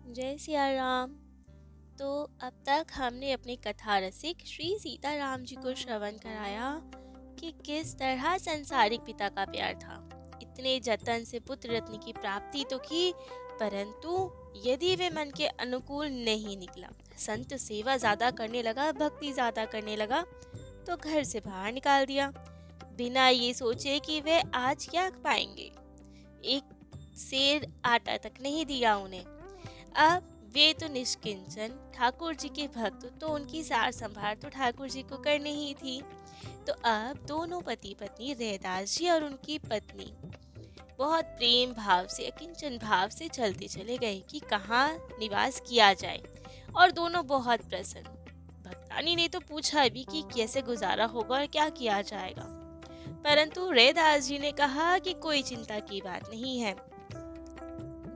जय सिया राम। तो अब तक हमने अपने कथा रसिक श्री सीताराम जी को श्रवण कराया कि किस तरह संसारिक पिता का प्यार था। इतने जतन से पुत्र रत्न की प्राप्ति तो की, परंतु यदि वे मन के अनुकूल नहीं निकला, संत सेवा ज्यादा करने लगा, भक्ति ज्यादा करने लगा, तो घर से बाहर निकाल दिया, बिना ये सोचे कि वे आज क्या पाएंगे। एक सेर आटा तक नहीं दिया उन्हें। अब वे तो निष्किंचन ठाकुर जी के भक्त, तो उनकी सार संभाल तो ठाकुर जी को करनी ही थी। तो अब दोनों पति पत्नी रैदास जी और उनकी पत्नी बहुत प्रेम भाव से, अकिंचन भाव से चलते चले गए कि कहाँ निवास किया जाए, और दोनों बहुत प्रसन्न। भक्तानी ने तो पूछा भी कि कैसे गुजारा होगा और क्या किया जाएगा, परंतु रैदास जी ने कहा कि कोई चिंता की बात नहीं है।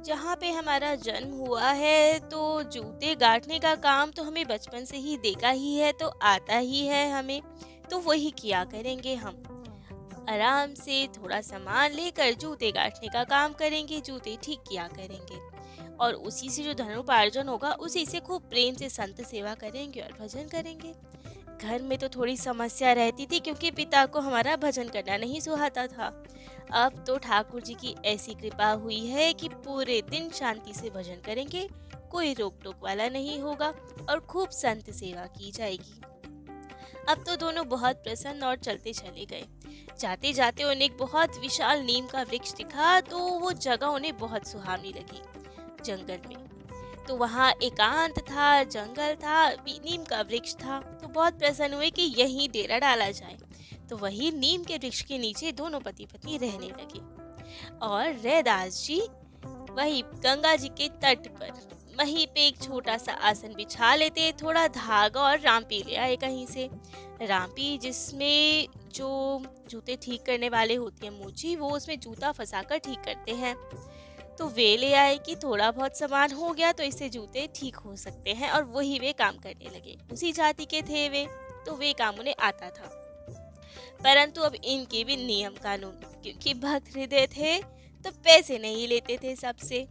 जहाँ पे हमारा जन्म हुआ है, तो जूते गांठने का काम तो हमें बचपन से ही देखा ही है, तो आता ही है हमें, तो वही किया करेंगे हम। आराम से थोड़ा सामान लेकर जूते गांठने का काम करेंगे, जूते ठीक किया करेंगे, और उसी से जो धनोपार्जन होगा उसी से खूब प्रेम से संत सेवा करेंगे और भजन करेंगे। घर में तो थोड़ी समस्या रहती थी, क्योंकि पिता को हमारा भजन करना नहीं सुहाता था। अब तो ठाकुर जी की ऐसी कृपा हुई है कि पूरे दिन शांति से भजन करेंगे, कोई रोक टोक वाला नहीं होगा, और खूब संत सेवा की जाएगी। अब तो दोनों बहुत प्रसन्न और चलते चले गए। जाते जाते उन्हें एक बहुत विशाल नीम का वृक्ष दिखा, तो वो जगह उन्हें बहुत सुहावनी लगी। जंगल में तो वहाँ एकांत था, जंगल था, नीम का वृक्ष था, तो बहुत प्रसन्न हुए कि यहीं डेरा डाला जाए। तो वही नीम के वृक्ष के नीचे दोनों पति पत्नी रहने लगे, और रैदास जी वही गंगा जी के तट पर वहीं पे एक छोटा सा आसन बिछा लेते, थोड़ा धागा और रामपी ले आए कहीं से। रामपी जिसमें जो जूते ठीक करने वाले होते हैं मोची, वो उसमें जूता फंसाकर ठीक करते हैं। तो वे ले आए कि थोड़ा बहुत सामान हो गया तो इससे जूते ठीक हो सकते हैं, और वही वे काम करने लगे। उसी जाति के थे वे, तो वे काम उन्हें आता था। परंतु अब इनके भी नियम कानून, क्योंकि भक्त हृदय थे, तो पैसे नहीं लेते थे सबसे।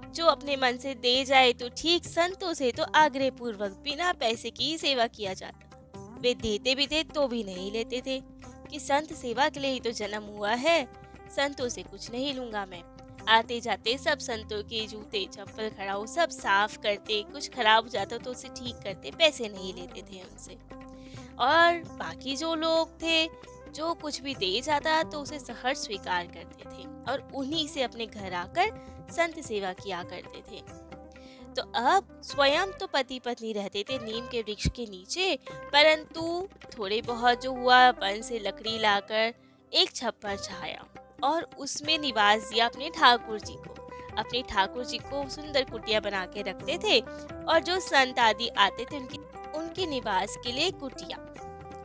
जो अपने मन से दे जाए तो ठीक, संतों से तो आग्रह पूर्वक बिना पैसे की सेवा किया जाता था। वे देते भी थे तो भी नहीं लेते थे कि संत सेवा के लिए ही तो जन्म हुआ है, संतों से कुछ नहीं लूंगा मैं। आते जाते सब संतों के जूते चप्पल खड़ाऊ सब साफ करते, कुछ खराब हो जाता तो उसे ठीक करते, पैसे नहीं लेते थे उनसे। और बाकी जो लोग थे, जो कुछ भी दे जाता तो उसे सहर्ष स्वीकार करते थे, और उन्हीं से अपने घर आकर संत सेवा किया करते थे। तो अब स्वयं तो पति पत्नी रहते थे नीम के वृक्ष के नीचे, परंतु थोड़े बहुत जो हुआ, वन से लकड़ी लाकर एक छप्पर छाया और उसमें निवास दिया अपने ठाकुर जी को। अपने ठाकुर जी को सुंदर कुटिया बना के रखते थे, और जो संत आदि आते थे उनकी उनके निवास के लिए कुटिया,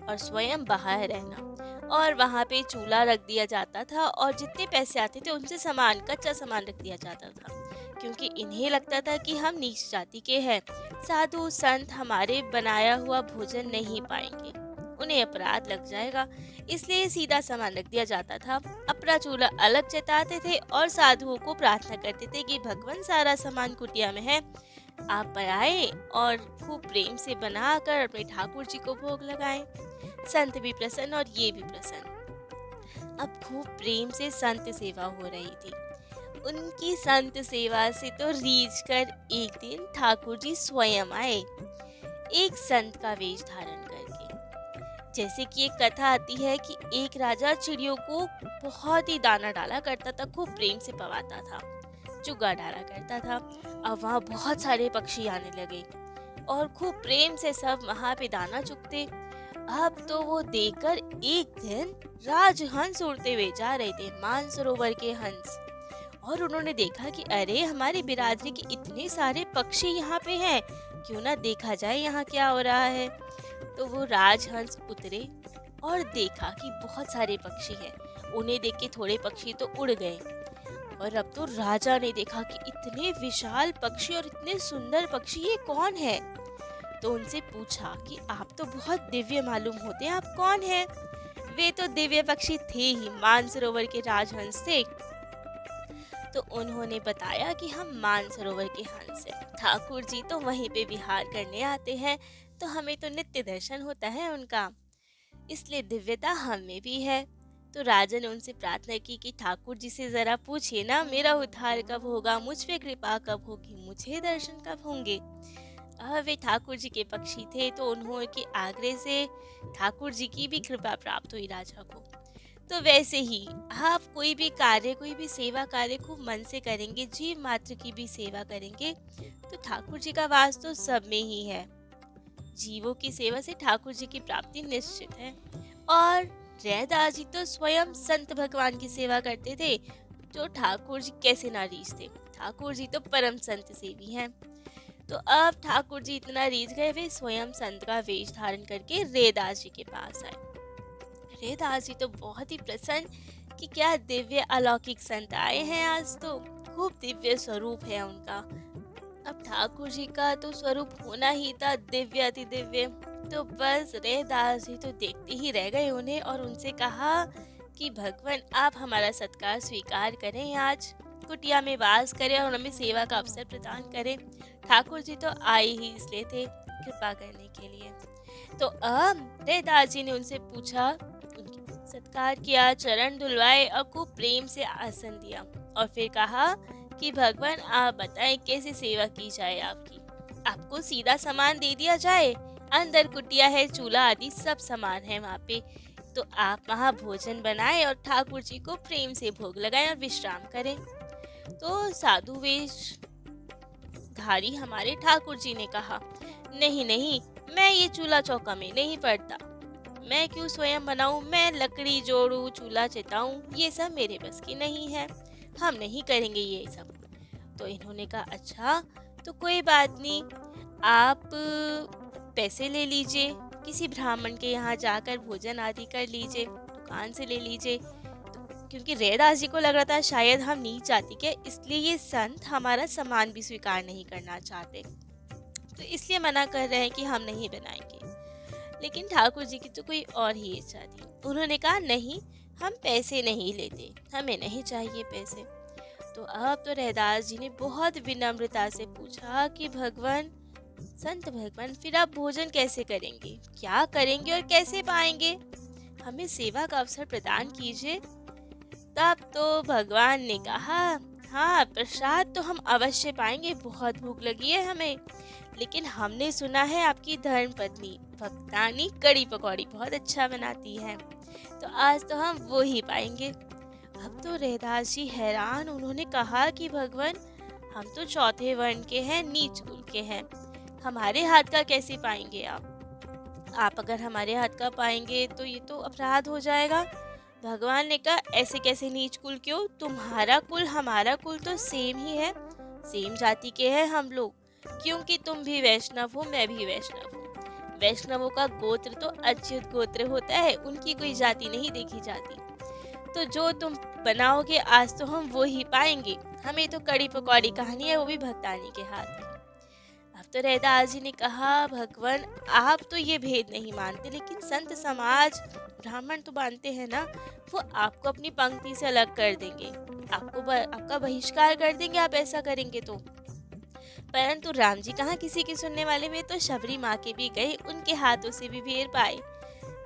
और स्वयं बाहर रहना। और वहाँ पे चूल्हा रख दिया जाता था, और जितने पैसे आते थे उनसे सामान, कच्चा सामान रख दिया जाता था, क्योंकि इन्हें लगता था कि हम नीच जाति के हैं, साधु संत हमारे बनाया हुआ भोजन नहीं पाएंगे, उन्हें अपराध लग जाएगा, इसलिए सीधा सामान रख दिया जाता था। अपना चूल्हा अलग जताते थे, और साधुओं को प्रार्थना करते थे कि भगवान सारा सामान कुटिया में है, आप पर आए और खूब प्रेम से बनाकर अपने ठाकुर जी को भोग लगाएं। संत भी प्रसन्न और ये भी प्रसन्न। अब खूब प्रेम से संत सेवा हो रही थी। उनकी संत सेवा से तो रीझ कर एक दिन ठाकुर जी स्वयं आए, एक संत का वेश धारण करके। जैसे कि एक कथा आती है कि एक राजा चिड़ियों को बहुत ही दाना डाला करता था, खूब प्रेम से पवाता था, चुगा डाला करता था। अब वहाँ बहुत सारे पक्षी आने लगे, और खूब प्रेम से सब वहाँ पे दाना चुगते। अब तो वो देखकर एक दिन राजहंस उड़ते हुए जा रहे थे, मानसरोवर के हंस, और उन्होंने देखा कि अरे हमारी बिरादरी के इतने सारे पक्षी यहाँ पे हैं, क्यों ना देखा जाए यहाँ क्या हो रहा है। तो वो राजहंस उतरे और देखा कि बहुत सारे पक्षी हैं। उन्हें देख के थोड़े पक्षी तो उड़ गए, और अब तो राजा ने देखा कि इतने विशाल पक्षी और इतने सुंदर पक्षी, ये कौन है। तो उनसे पूछा कि आप तो बहुत दिव्य मालूम होते हैं, आप कौन हैं। वे तो दिव्य पक्षी थे ही, मानसरोवर के राजहंस थे। तो उन्होंने बताया कि हम मानसरोवर के हंस हैं। ठाकुर जी तो वहीं पे विहार करने आते हैं, तो हमें तो नित्य दर्शन होता है उनका, इसलिए दिव्यता हम में भी है। तो राजा ने उनसे प्रार्थना की कि ठाकुर जी से जरा पूछिए ना, मेरा उद्धार कब होगा, मुझ पे कृपा कब होगी, मुझे दर्शन कब होंगे। वे ठाकुर जी के पक्षी थे, तो उन्होंने आग्रह से ठाकुर जी की भी कृपा प्राप्त हुई राजा को। तो वैसे ही आप कोई भी कार्य, कोई भी सेवा कार्य खूब मन से करेंगे, जीव मात्र की भी सेवा करेंगे, तो ठाकुर जी का वास तो सब में ही है। जीवों की सेवा से ठाकुर जी की प्राप्ति निश्चित है। और रैदास जी तो स्वयं संत भगवान की सेवा करते थे, जो ठाकुर जी कैसे ना रीझते। ठाकुर जी तो परम संत सेवी हैं। तो अब ठाकुर जी इतना रीझ गए, वे स्वयं संत का वेश धारण करके रैदास जी के पास आए। रैदास जी तो बहुत ही प्रसन्न कि क्या दिव्य अलौकिक संत आए हैं आज, तो खूब दिव्य स्वरूप है उनका। अब ठाकुर जी का तो स्वरूप होना ही था दिव्य अति दिव्य। तो बस रैदास जी तो देखते ही रह गए उन्हें, और उनसे कहा कि भगवान आप हमारा सत्कार स्वीकार करें, आज कुटिया में वास करें और हमें सेवा का अवसर प्रदान करें। ठाकुर जी तो आए ही इसलिए थे, कृपा करने के लिए। तो अब रैदास जी ने उनसे पूछा, उनकी सत्कार किया, चरण धुलवाए और खूब प्रेम से आसन दिया, और फिर कहा कि भगवान आप बताएं कैसे सेवा की जाए आपकी। आपको सीधा सामान दे दिया जाए, अंदर कुटिया है, चूल्हा आदि सब सामान है वहाँ पे, तो आप वहाँ भोजन बनाएं और ठाकुर जी को प्रेम से भोग लगाएं और विश्राम करें। तो साधु वेश धारी हमारे ठाकुर जी ने कहा, नहीं नहीं, मैं ये चूल्हा चौका में नहीं पड़ता, मैं क्यों स्वयं बनाऊं, मैं लकड़ी जोड़ूं, चूल्हा चिताऊं, ये सब मेरे बस की नहीं है, हम नहीं करेंगे ये सब। तो इन्होंने कहा अच्छा, तो कोई बात नहीं, आप पैसे ले लीजिए, किसी ब्राह्मण के यहाँ जाकर भोजन आदि कर लीजिए, दुकान से ले लीजिए। तो क्योंकि रैदास जी को लग रहा था शायद हम नीच जाति के, इसलिए ये संत हमारा सामान भी स्वीकार नहीं करना चाहते, तो इसलिए मना कर रहे हैं कि हम नहीं बनाएंगे। लेकिन ठाकुर जी की तो कोई और ही इच्छा थी। उन्होंने कहा नहीं, हम पैसे नहीं लेते, हमें नहीं चाहिए पैसे। तो अब तो रैदास जी ने बहुत विनम्रता से पूछा कि भगवान, संत भगवान, फिर आप भोजन कैसे करेंगे, क्या करेंगे और कैसे पाएंगे, हमें सेवा का अवसर प्रदान कीजिए। तब तो भगवान ने कहा, हाँ प्रसाद तो हम अवश्य पाएंगे, बहुत भूख लगी है हमें, लेकिन हमने सुना है आपकी धर्म पत्नी भक्तानी कड़ी पकौड़ी बहुत अच्छा बनाती है, तो आज तो हम वो ही पाएंगे। अब तो रैदास जी हैरान, उन्होंने कहा कि भगवान, हम तो चौथे वर्ण के हैं, नीच कुल के हैं, हमारे हाथ का कैसे पाएंगे आप अगर हमारे हाथ का पाएंगे तो ये तो अपराध हो जाएगा। भगवान ने कहा, ऐसे कैसे नीच कुल क्यों, तुम्हारा कुल हमारा कुल तो सेम ही है, सेम जाति के हैं हम लोग, क्योंकि तुम भी वैष्णव हो, मैं भी वैष्णव हूँ। वैष्णवों का गोत्र तो अच्युत गोत्र होता है, उनकी कोई जाति नहीं देखी जाती, तो जो तुम बनाओगे आज तो हम वो ही पाएंगे, हमें तो कड़ी पकौड़ी कहानी है, वो भी भक्तानी के हाथ की। अब तो रैदास जी ने कहा, भगवान आप तो ये भेद नहीं मानते, लेकिन संत समाज ब्राह्मण तो मानते हैं ना, वो आपको अपनी पंक्ति से अलग कर देंगे, आपका बहिष्कार कर देंगे आप ऐसा करेंगे तो। परंतु राम जी कहाँ किसी की सुनने वाले, में तो शबरी माँ के भी गए, उनके हाथों से भी बेर पाए,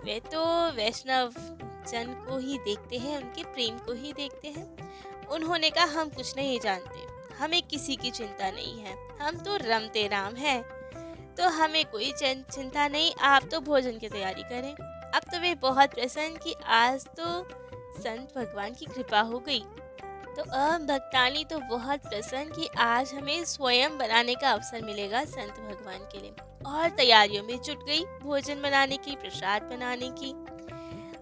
वे तो वैष्णव जन को ही देखते हैं, उनके प्रेम को ही देखते हैं। उन्होंने कहा, हम कुछ नहीं जानते, हमें किसी की चिंता नहीं है, हम तो रमते राम हैं, तो हमें कोई चिंता नहीं, आप तो भोजन की तैयारी करें। अब तो वे बहुत प्रसन्न कि आज तो संत भगवान की कृपा हो गई। तो अब भक्तानी तो बहुत प्रसन्न कि आज हमें स्वयं बनाने का अवसर मिलेगा संत भगवान के लिए, और तैयारियों में जुट गई भोजन बनाने की, प्रसाद बनाने की।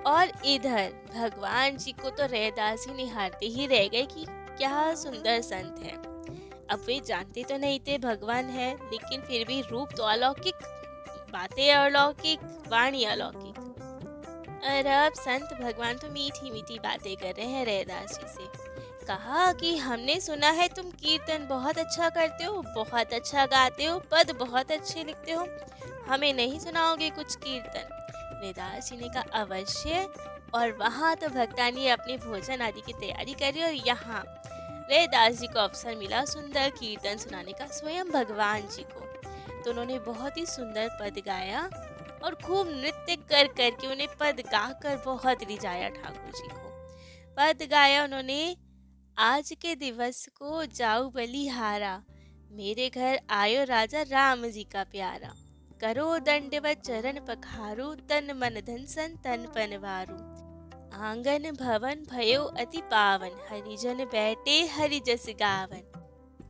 और इधर भगवान जी को तो रैदास जी निहारते ही रह गए कि क्या सुंदर संत है। अब वे जानते तो नहीं थे भगवान है, लेकिन फिर भी रूप तो अलौकिक, बातें अलौकिक, वाणी अलौकिक। और अब संत भगवान तो मीठी मीठी बातें कर रहे हैं रैदास जी से। कहा कि हमने सुना है तुम कीर्तन बहुत अच्छा करते हो, बहुत अच्छा गाते हो, पद बहुत अच्छे लिखते हो, हमें नहीं सुनाओगे कुछ कीर्तन। रैदास जी ने कहा अवश्य। और वहाँ तो भक्तानी अपने भोजन आदि की तैयारी कर रही, और यहाँ रैदास जी को अवसर मिला सुंदर कीर्तन सुनाने का स्वयं भगवान जी को। तो उन्होंने बहुत ही सुंदर पद गाया और खूब नृत्य कर कर के उन्हें पद गाकर बहुत रिझाया ठाकुर जी को। पद गाया उन्होंने, आज के दिवस को जाऊ बलिहारा, मेरे घर आयो राजा राम जी का प्यारा। करो दंडवत चरण पखारो, तन मन धन सन तन पनवारू। आंगन भवन भयो अति पावन, हरिजन बैठे हरि जस गावन।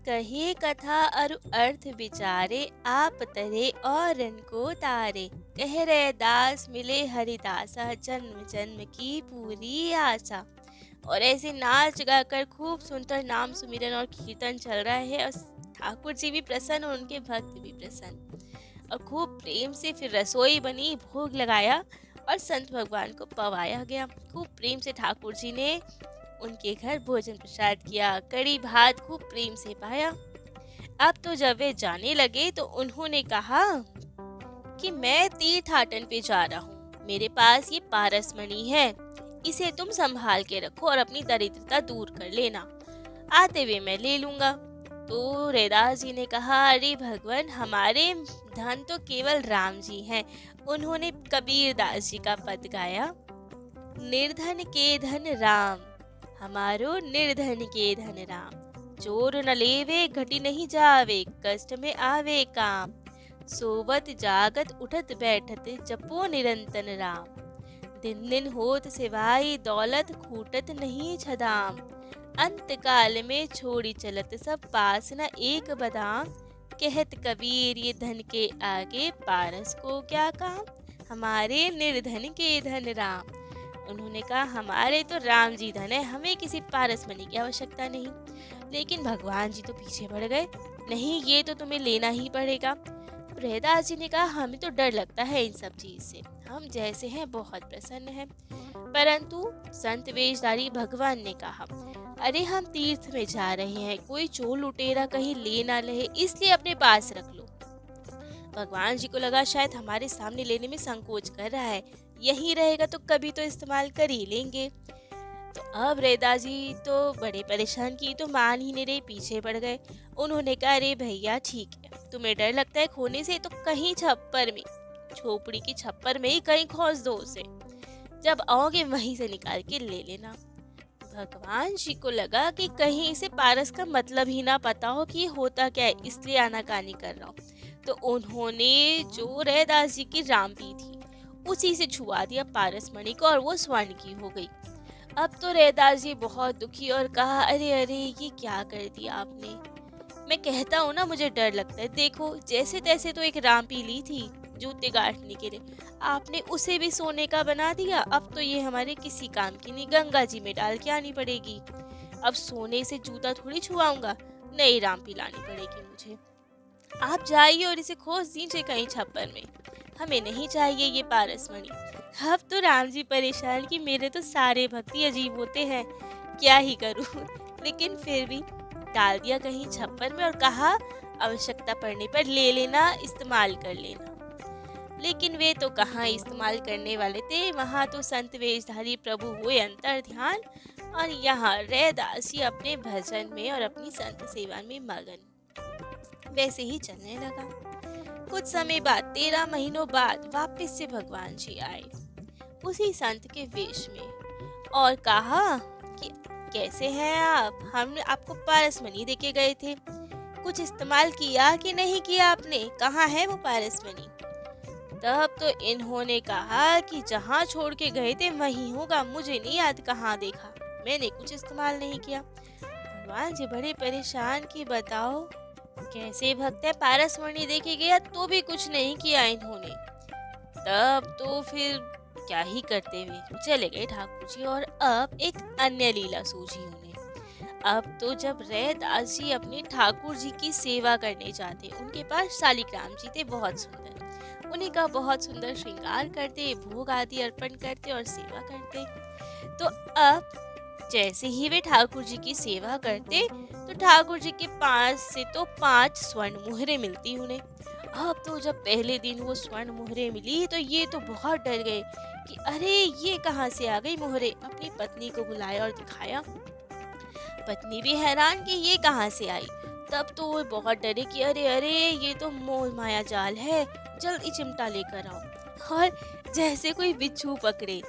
कहे कथा अरु अर्थ विचारे, आप तरे औरन को तारे। कह रहे दास मिले हरिदासा, जन्म जन्म की पूरी आशा। और ऐसे नाच गाकर खूब सुंदर नाम सुमिरन और कीर्तन चल रहा है और ठाकुर जी भी प्रसन्न और उनके भक्त भी प्रसन्न। और खूब प्रेम से फिर रसोई बनी, भोग लगाया और संत भगवान को पवाया गया। खूब प्रेम से ठाकुर जी ने उनके घर भोजन प्रसाद किया, कड़ी भात खूब प्रेम से पाया। अब तो जब वे जाने लगे तो उन्होंने कहा कि मैं तीर्थाटन पे जा रहा हूँ, मेरे पास ये पारसमणि है, इसे तुम संभाल के रखो और अपनी दरिद्रता दूर कर लेना, आते हुए मैं ले लूंगा। तो रैदास जी ने कहा, अरे भगवान, हमारे धन तो केवल राम जी हैं। उन्होंने कबीर दास जी का पद गाया, निर्धन के धन राम, हमारो निर्धन के धन राम। चोर न लेवे घटी नहीं जावे, कष्ट में आवे काम। सोवत जागत उठत बैठत, जपो निरंतन राम। दिन दिन होत सिवाई दौलत, खूटत नहीं छदाम। अंत काल में छोड़ी चलत, सब पास न एक बदाम। कहत कबीर ये धन के आगे, पारस को क्या काम, हमारे निर्धन के धन राम। उन्होंने कहा, हमारे तो राम जी धन है, हमें किसी पारसमणि की आवश्यकता नहीं। लेकिन भगवान जी तो पीछे पड़ गए, नहीं ये तो तुम्हें लेना ही पड़ेगा। रैदास जी ने कहा, हमें तो डर लगता है इन सब चीज से, हम जैसे हैं बहुत प्रसन्न हैं। परंतु संत वेशधारी भगवान ने कहा, अरे हम तीर्थ में जा रहे हैं, कोई चोर लुटेरा कहीं ले ना ले, इसलिए अपने पास रख लो। भगवान जी को लगा शायद हमारे सामने लेने में संकोच कर रहा है, यही रहेगा तो कभी तो इस्तेमाल कर ही लेंगे। तो अब रैदास जी तो बड़े परेशान की, तो मान ही नहीं रहे, पीछे पड़ गए। उन्होंने कहा, अरे भैया ठीक है, तुम्हें डर लगता है खोने से, तो कहीं छप्पर में, झोपड़ी की छप्पर में ही कहीं खोस दो उसे, जब आओगे वहीं से निकाल के ले लेना। भगवान जी को लगा कि कहीं इसे पारस का मतलब ही ना पता हो कि होता क्या है, इसलिए आनाकानी कर रहा हूँ। तो उन्होंने जो रैदास जी की रामपी थी उसी से छुआ दिया पारसमणि को और वो स्वर्ण की हो गई। अब तो रैदास जी बहुत दुखी और कहा, अरे अरे ये क्या कर दिया आपने, मैं कहता हूँ ना मुझे डर लगता है, देखो जैसे तैसे तो एक रामपी ली थी जूते गांठने के लिए, आपने उसे भी सोने का बना दिया। अब तो ये हमारे किसी काम की नहीं, गंगा जी में डाल के आनी पड़ेगी। अब सोने से जूता थोड़ी छुआऊंगा, नई रामपी लानी पड़ेगी मुझे। आप जाइए और इसे खोज दीजिए कहीं छप्पर में, हमें नहीं चाहिए ये पारसमणि। अब तो राम जी परेशान कि मेरे तो सारे भक्ति अजीब होते हैं, क्या ही करूं। लेकिन फिर भी डाल दिया कहीं छप्पर में और कहा, आवश्यकता पड़ने पर ले लेना, इस्तेमाल कर लेना। लेकिन वे तो कहाँ इस्तेमाल करने वाले थे, वहाँ तो संत वेशधारी प्रभु हुए अंतर ध्यान, और यहाँ रैदास जी अपने भजन में और अपनी संत सेवा में मगन। वैसे ही चलने लगा। कुछ समय बाद, 13 महीनों बाद वापस से भगवान जी आए उसी संत के वेश में और कहा कि कैसे हैं आप, हम आपको पारसमणि देके गए थे, कुछ इस्तेमाल किया कि नहीं किया आपने, कहाँ है वो पारसमणि। तब तो इन्होंने कहा कि जहाँ छोड़ के गए थे वहीं होगा, मुझे नहीं याद कहाँ देखा, मैंने कुछ इस्तेमाल नहीं किया। भगवान जी बड़े परेशान कि बताओ कैसे भक्त है, पारसमणि देके गया तो भी कुछ नहीं किया इन्होंने। तब तो फिर क्या ही करते हुए चले गए ठाकुर जी, और अब एक अन्य लीला सूझी उन्हें। अब तो जब रैदास जी अपने ठाकुर जी की सेवा करने जाते, उनके पास शालिग्राम जी थे बहुत सुंदर, उन्हीं का बहुत सुंदर श्रृंगार करते, भोग आदि अर्पण करते और सेवा करते। तो अब जैसे ही वे ठाकुर जी की सेवा करते तो ठाकुर जी के पास से तो 5 स्वर्ण मुहरें मिलती उन्हें। अब तो जब पहले दिन वो स्वर्ण मुहरें मिली तो ये तो बहुत डर गए कि अरे ये कहाँ से आ गई मुहरें। अपनी पत्नी को बुलाया और दिखाया। पत्नी भी हैरान कि ये कहाँ से आई। तब तो वो बहुत डरे कि अरे अरे ये तो मोह माया जाल है, जल्दी चिमटा लेकर आओ। और जैसे कोई बिच्छू पकड़े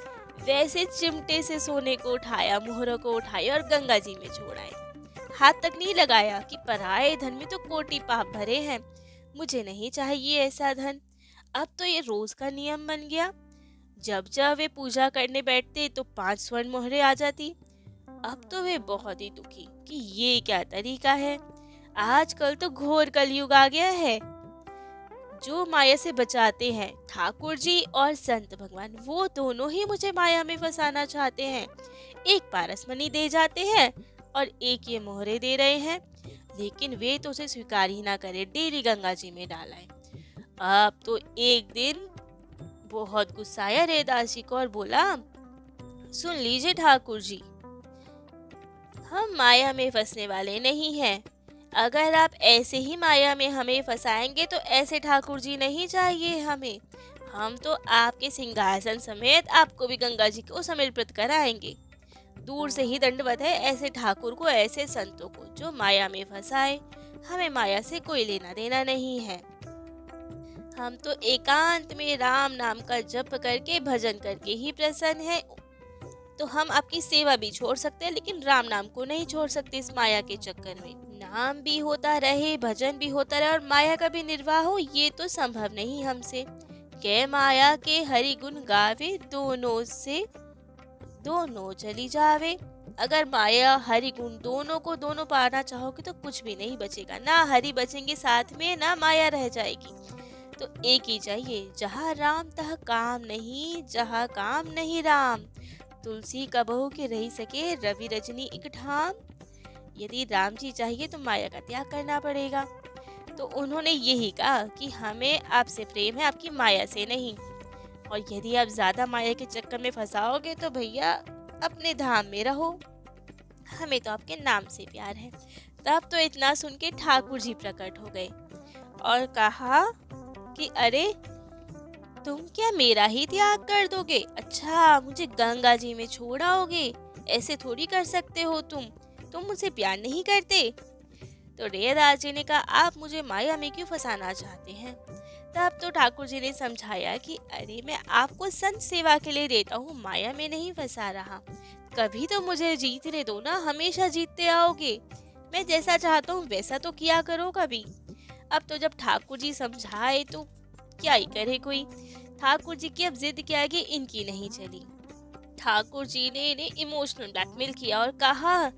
वैसे चिमटे से सोने को उठाया, मोहरों को उठाया और गंगा जी में छोड़ आए। हाथ तक नहीं लगाया कि पराये धन में तो कोटि पाप भरे हैं, मुझे नहीं चाहिए ऐसा धन। अब तो ये रोज का नियम बन गया। जब जब वे पूजा करने बैठते तो 5 स्वर्ण मोहरें आ जाती। अब तो वे बहुत ही दुखी कि ये क्या तरीका है। आजकल तो घोर कलयुग आ गया है। जो माया से बचाते हैं ठाकुर जी और संत भगवान, वो दोनों ही मुझे माया में फंसाना चाहते हैं। एक पारसमणि दे जाते हैं और एक ये मोहरे दे रहे हैं, लेकिन वे तो उसे स्वीकार ही ना करे, डेली गंगा जी में डालाए। अब तो एक दिन बहुत गुस्सा आया रैदास जी को और बोला, सुन लीजिए ठाकुर जी, हम माया में फंसने वाले नहीं हैं। अगर आप ऐसे ही माया में हमें फंसाएंगे तो ऐसे ठाकुर जी नहीं चाहिए हमें। हम तो आपके सिंहासन समेत आपको भी गंगा जी को समर्पित कराएंगे। दूर से ही दंडवत है ऐसे ठाकुर को, ऐसे संतों को जो माया में फंसाए। हमें माया से कोई लेना देना नहीं है। हम तो एकांत में राम नाम का जप करके भजन करके ही प्रसन्न है। तो हम आपकी सेवा भी छोड़ सकते हैं, लेकिन राम नाम को नहीं छोड़ सकते इस माया के चक्कर में। नाम भी होता रहे, भजन भी होता रहे और माया का भी निर्वाह हो, ये तो संभव नहीं हमसे। के माया के हरि गुण गावे, दोनों से दोनों चली जावे। अगर माया हरि गुण दोनों को दोनों पाना चाहोगे तो कुछ भी नहीं बचेगा, ना हरि बचेंगे साथ में, ना माया रह जाएगी। तो एक ही चाहिए, जहाँ राम तह काम नहीं, जहाँ काम नहीं राम। तुलसी कबहू के रही सके, रवि रजनी एक ठाम। यदि राम जी चाहिए तो माया का त्याग करना पड़ेगा। तो उन्होंने यही कहा कि हमें आपसे प्रेम है, आपकी माया से नहीं। और यदि आप ज्यादा माया के चक्कर में फंसाओगे तो भैया अपने धाम में रहो, हमें तो आपके नाम से प्यार है। तब तो इतना सुन के ठाकुर जी प्रकट हो गए और कहा कि अरे तुम क्या मेरा ही त्याग कर दोगे? अच्छा, मुझे गंगा जी में छोड़ आओगे? ऐसे थोड़ी कर सकते हो तुम मुझसे प्यार नहीं करते। तो रैदास जी ने कहा, आप मुझे माया में क्यों फंसाना चाहते हैं? तब तो ठाकुर जी ने समझाया कि अरे मैं आपको संत सेवा के लिए देता हूँ, माया में नहीं फंसा रहा। कभी तो मुझे जीतने दो ना, हमेशा जीतते आओगे। मैं जैसा चाहता हूँ वैसा तो किया करो कभी। अब तो जब ठाकुर जी समझाए तो क्या ही करे कोई। ठाकुर जी की अब जिद के आगे इनकी नहीं चली। ठाकुर जी ने इन्हें इमोशनल ब्लैकमेल किया और कहा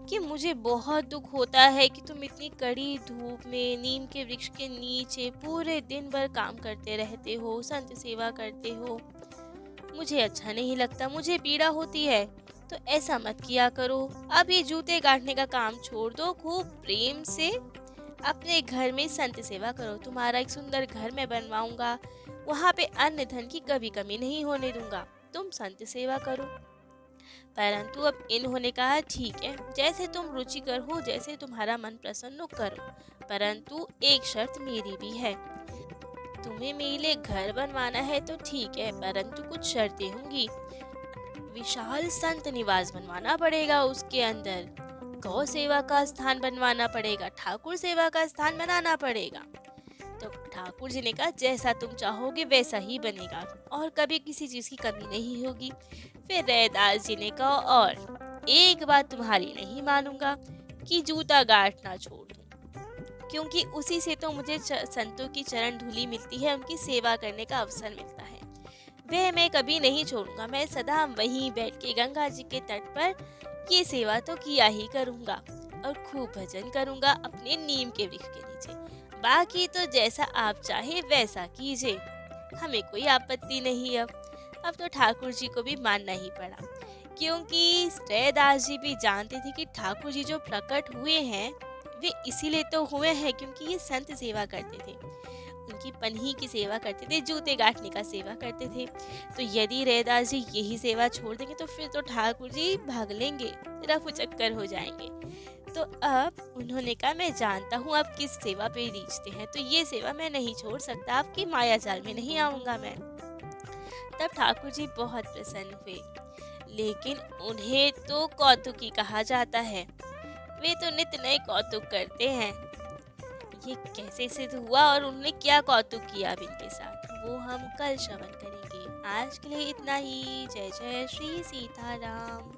कि मुझे बहुत दुख होता है कि तुम इतनी कड़ी धूप में नीम के वृक्ष के नीचे पूरे दिन भर काम करते रहते हो, संत सेवा करते हो। मुझे अच्छा नहीं लगता, मुझे पीड़ा होती है। तो ऐसा मत किया करो। अब ये जूते काटने का काम छोड़ दो, खूब प्रेम से अपने घर में संत सेवा करो। तुम्हारा एक सुंदर घर मैं बनवाऊंगा, वहाँ पे अन्न धन की कभी कमी नहीं होने दूंगा। तुम संत सेवा करो। परंतु अब इन्होंने कहा, ठीक है, जैसे तुम रुचिकर हो, जैसे तुम्हारा मन प्रसन्न हो करो, परंतु एक शर्त मेरी भी है। तुम्हें मेरे लिए घर बनवाना है तो ठीक है, परंतु कुछ शर्तें होंगी। विशाल संत निवास बनवाना पड़ेगा, उसके अंदर गौ सेवा का स्थान बनवाना पड़ेगा, ठाकुर सेवा का स्थान बनाना पड़ेगा। तो ठाकुर जी ने कहा, जैसा तुम चाहोगे वैसा ही बनेगा और कभी किसी चीज की कमी नहीं होगी। फिर रैदास जी ने कहा, और एक बात तुम्हारी नहीं मानूंगा कि जूता गांठना छोड़ दूं, क्योंकि उसी से तो मुझे संतों की चरण धूली मिलती है, उनकी सेवा करने का अवसर मिलता है। वह मैं कभी नहीं छोड़ूंगा। मैं सदा वहीं बैठ के गंगा जी के तट पर ये सेवा तो किया ही करूंगा और खूब भजन करूंगा अपने नीम के वृक्ष के नीचे। बाकी तो जैसा आप चाहे वैसा कीजिए, हमें कोई आपत्ति नहीं। अब तो ठाकुर जी को भी मानना ही पड़ा, क्योंकि रैदास जी भी जानते थे कि ठाकुर जी जो प्रकट हुए हैं वे इसीलिए तो हुए हैं क्योंकि ये संत सेवा करते थे, उनकी पन्ही की सेवा करते थे, जूते गांठने का सेवा करते थे। तो यदि रैदास जी यही सेवा छोड़ देंगे तो फिर तो ठाकुर जी भाग लेंगे, रफू चक्कर हो जाएंगे। तो अब उन्होंने कहा, मैं जानता हूँ आप किस सेवा पे रीझते हैं, तो ये सेवा मैं नहीं छोड़ सकता, आपकी माया जाल में नहीं आऊंगा मैं। तब ठाकुर जी बहुत प्रसन्न हुए, लेकिन उन्हें तो कौतुकी कहा जाता है। वे तो नित नए कौतुक करते हैं। ये कैसे सिद्ध हुआ और उन्होंने क्या कौतुक किया अब इनके साथ, वो हम कल श्रवण करेंगे। आज के लिए इतना ही। जय जय श्री सीताराम।